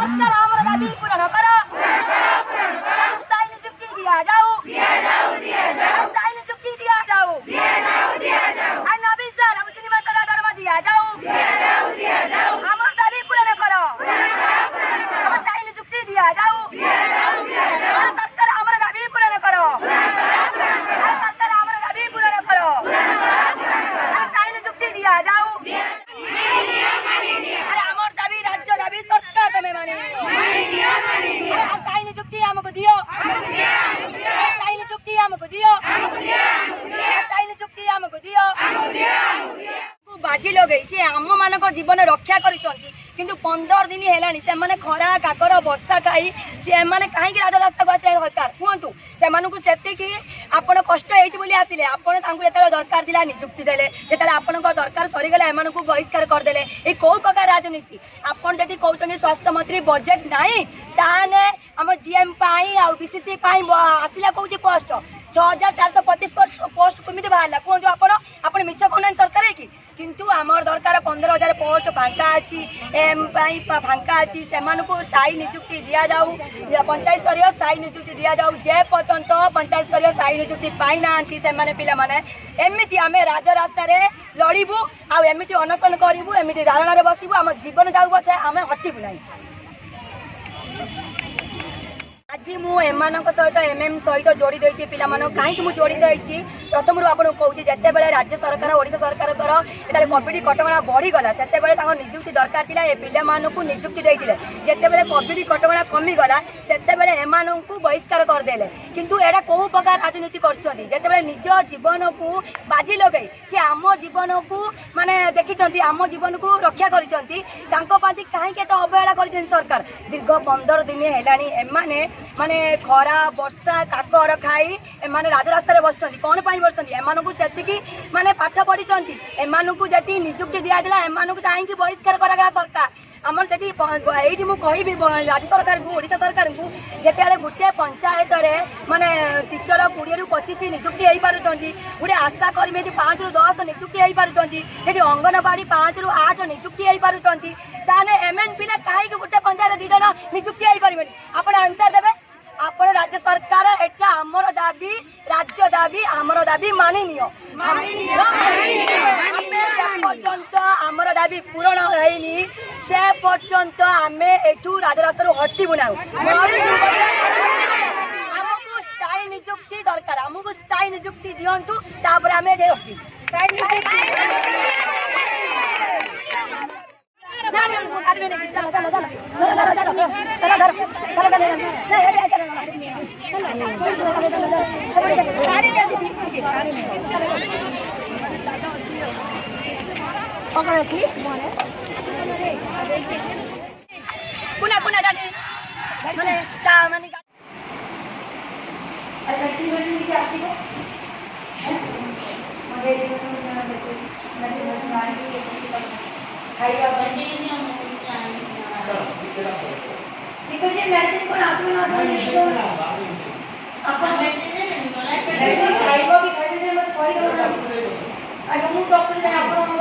सरकार आमर दाबी पूरण करो स्थायी नियुक्ति दिया जाओ स्थायी नियुक्ति दिया जाओ नबी सर हम सिनेमा धर्म दिया जाओ आमर दाबी पूरण करो स्थायी नियुक्ति दिया जाओ सरकार आमर दाबी पूरण करो सरकार आमर दाबी पूरण करो स्थायी नियुक्ति दिया जाओ आमर दाबी राज्य दाबी सरकार तुम्हें मानी स्थायी नियुक्ति हमको दियो स्थायी नियुक्ति हमको दियो स्थायी नियुक्ति हमको दियो बाजी लगे सी आम मान जीवन रक्षा करिसंती किंतु 15 दिन हेलानी से माने खरा काकर वर्षा खाई से माने काहे कि राजरास्ता को आसे सरकार कहतु से मानकु सेति कि आपण कष्ट हेछि बोली आसिले आपण तांकु एतले दरकार दिला नियुक्ति देले जेतले आपण को दरकार सरी गले एमानकु बहिष्कार कर देले ए को प्रकार राजनीति आपण जति कहउछन स्वास्थ्य मंत्री बजट नाही ताने हम जीएम पाई आ बीसीसी पाई आसिला कहउछि पोस्ट 6425 पोस्ट केमिति बाहरला कहतु आपण मिछ कोन सरकार है कि किंतु आमर दरकार 15,000 पोस्ट फांका अच्छी एम फांका अच्छी से स्थायी नियुक्ति दिया जाऊ पंचायत स्तरीय स्थायी नियुक्ति दिया जाऊ जे पर्यंत पंचायत स्तरीय स्थायी नियुक्ति पाई ना से पाने एमती आम राजरास्ता लड़बू आमती अनशन करूँ एमती धारणा बसबू आम जीवन जाऊ पछे आम हटबू ना आज मुझे सहित एमएम सहित जोड़ी देती पिला कहीं मुझे जोड़ित होती प्रथम आपको कहूँ जिते बड़े राज्य सरकार ओडिशा सरकार ये कोविड कटका बढ़ीगला से नियुक्ति दरकार था ये पिला नियुक्ति देते जिते कोविड कटका कमिगला से बहिष्कार करदे किंतु एटा कौ प्रकार राजनीति करते निज जीवन को बाजी लगे सी आम जीवन को माने देखी आम जीवन को रक्षा कहीं अवहेला कर सरकार दीर्घ 15 दिन है माने खरा वर्षा काकर खाई एमाने राजरास्ता बस कौन बस से माने पाठ पढ़ी एमानकु जति नियुक्ति दिया एमानकु कहीं बहिष्कार करागला सरकार आमर जदि ये मुझे राज्य सरकार को ओडिशा सरकार को जिते गोटे पंचायत माने टीचर 20 ରୁ 25 नियुक्ति हो पार्टी गोटे आशा कर्मी 5 ରୁ 10 नियुक्ति हो पार्टी अंगनवाड़ी 5 ରୁ 8 नियुक्ति हो पार्टी ताने एमएन पिला कहीं गोटे पंचायत 2 जन नियुक्ति हो पारे आप आंसर देवे आप राज्य सरकार एटा आमर दाबी राज्य दाबी आमर दाबी मानि नियो पर्यंत आमर दाबी पूरण होनी से पर्यंत आम एठू राजरास्ता हटबू ना आमको स्थायी नियुक्ति दरकार आमको स्थायी नियुक्ति दिंतु तापर आम हटू पुना पुना जाने माने चा माने मेडिसिन को डॉक्टर